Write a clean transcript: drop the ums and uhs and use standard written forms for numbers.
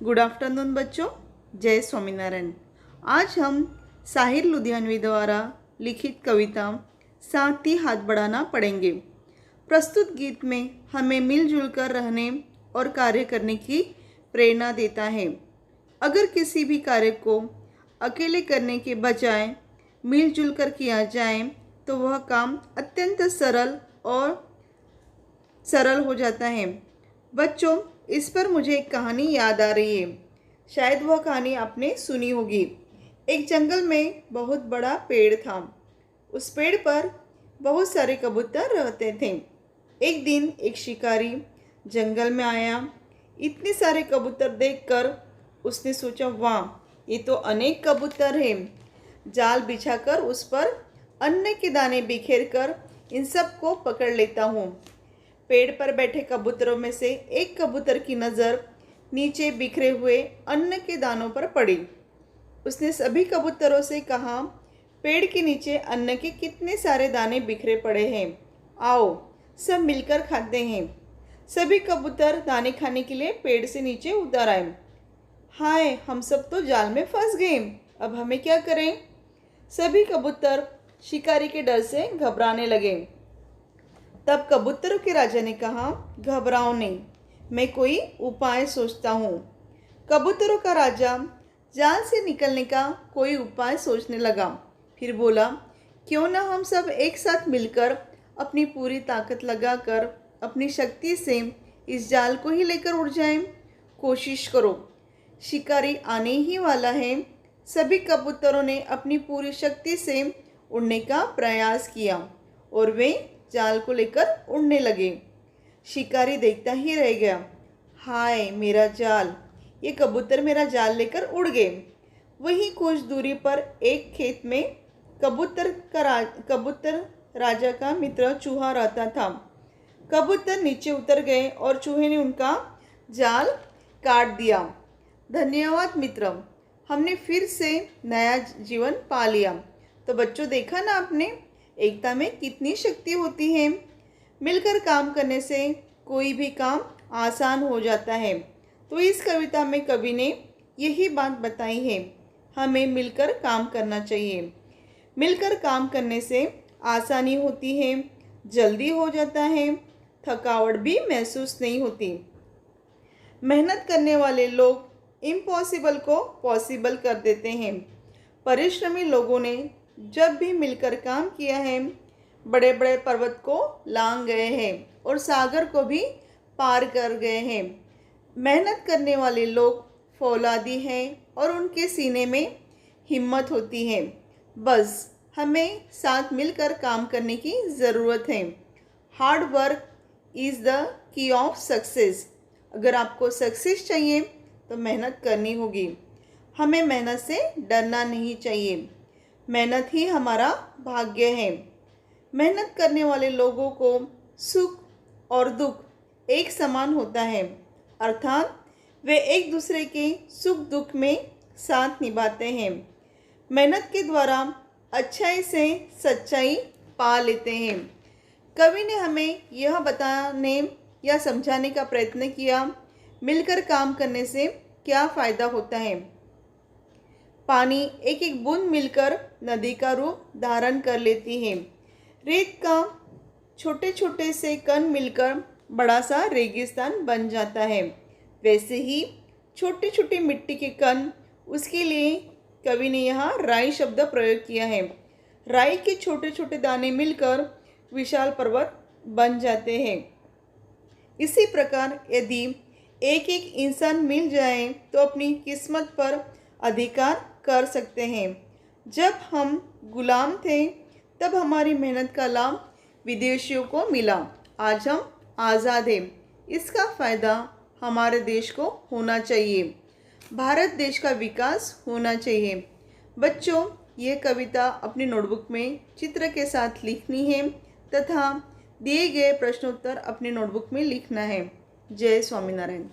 Good afternoon बच्चों, जय स्वामीनारायण। आज हम साहिर लुधियानवी द्वारा लिखित कविता साथ ही हाथ बढ़ाना पढ़ेंगे। प्रस्तुत गीत में हमें मिलजुल कर रहने और कार्य करने की प्रेरणा देता है। अगर किसी भी कार्य को अकेले करने के बजाय मिलजुल कर किया जाए तो वह काम अत्यंत सरल हो जाता है। बच्चों, इस पर मुझे एक कहानी याद आ रही है। शायद वह कहानी आपने सुनी होगी। एक जंगल में बहुत बड़ा पेड़ था। उस पेड़ पर बहुत सारे कबूतर रहते थे। एक दिन एक शिकारी जंगल में आया। इतने सारे कबूतर देखकर उसने सोचा, वाह, ये तो अनेक कबूतर हैं। जाल बिछाकर उस पर अन्न के दाने बिखेर कर इन सब को पकड़ लेता हूँ। पेड़ पर बैठे कबूतरों में से एक कबूतर की नज़र नीचे बिखरे हुए अन्न के दानों पर पड़ी। उसने सभी कबूतरों से कहा, पेड़ के नीचे अन्न के कितने सारे दाने बिखरे पड़े हैं, आओ सब मिलकर खाते हैं। सभी कबूतर दाने खाने के लिए पेड़ से नीचे उतर आए। हाय, हम सब तो जाल में फंस गए, अब हमें क्या करें? सभी कबूतर शिकारी के डर से घबराने लगे। तब कबूतरों के राजा ने कहा, घबराओ नहीं, मैं कोई उपाय सोचता हूँ। कबूतरों का राजा जाल से निकलने का कोई उपाय सोचने लगा। फिर बोला, क्यों ना हम सब एक साथ मिलकर अपनी पूरी ताकत लगाकर अपनी शक्ति से इस जाल को ही लेकर उड़ जाएं। कोशिश करो, शिकारी आने ही वाला है। सभी कबूतरों ने अपनी पूरी शक्ति से उड़ने का प्रयास किया और वे जाल को लेकर उड़ने लगे। शिकारी देखता ही रह गया। हाय मेरा जाल, ये कबूतर मेरा जाल लेकर उड़ गए। वहीं कुछ दूरी पर एक खेत में कबूतर राजा का मित्र चूहा रहता था। कबूतर नीचे उतर गए और चूहे ने उनका जाल काट दिया। धन्यवाद मित्र, हमने फिर से नया जीवन पा लिया। तो बच्चों, देखा ना आपने, एकता में कितनी शक्ति होती है। मिलकर काम करने से कोई भी काम आसान हो जाता है। तो इस कविता में कवि ने यही बात बताई है, हमें मिलकर काम करना चाहिए। मिलकर काम करने से आसानी होती है, जल्दी हो जाता है, थकावट भी महसूस नहीं होती। मेहनत करने वाले लोग इम्पॉसिबल को पॉसिबल कर देते हैं। परिश्रमी लोगों ने जब भी मिलकर काम किया है, बड़े बड़े पर्वत को लांघ गए हैं और सागर को भी पार कर गए हैं। मेहनत करने वाले लोग फौलादी हैं और उनके सीने में हिम्मत होती है। बस हमें साथ मिलकर काम करने की ज़रूरत है। Hard work is the key of success. अगर आपको सक्सेस चाहिए तो मेहनत करनी होगी। हमें मेहनत से डरना नहीं चाहिए। मेहनत ही हमारा भाग्य है। मेहनत करने वाले लोगों को सुख और दुख एक समान होता है, अर्थात वे एक दूसरे के सुख दुख में साथ निभाते हैं। मेहनत के द्वारा अच्छाई से सच्चाई पा लेते हैं। कवि ने हमें यह बताने या समझाने का प्रयत्न किया, मिलकर काम करने से क्या फ़ायदा होता है। पानी एक एक बूंद मिलकर नदी का रूप धारण कर लेती है। रेत का छोटे छोटे से कण मिलकर बड़ा सा रेगिस्तान बन जाता है। वैसे ही छोटी छोटी मिट्टी के कण, उसके लिए कवि ने यहाँ राई शब्द प्रयोग किया है। राई के छोटे छोटे दाने मिलकर विशाल पर्वत बन जाते हैं। इसी प्रकार यदि एक एक इंसान मिल जाए तो अपनी किस्मत पर अधिकार कर सकते हैं। जब हम गुलाम थे तब हमारी मेहनत का लाभ विदेशियों को मिला। आज हम आज़ाद हैं, इसका फ़ायदा हमारे देश को होना चाहिए। भारत देश का विकास होना चाहिए। बच्चों, ये कविता अपनी नोटबुक में चित्र के साथ लिखनी है तथा दिए गए प्रश्नोत्तर अपनी नोटबुक में लिखना है। जय स्वामीनारायण।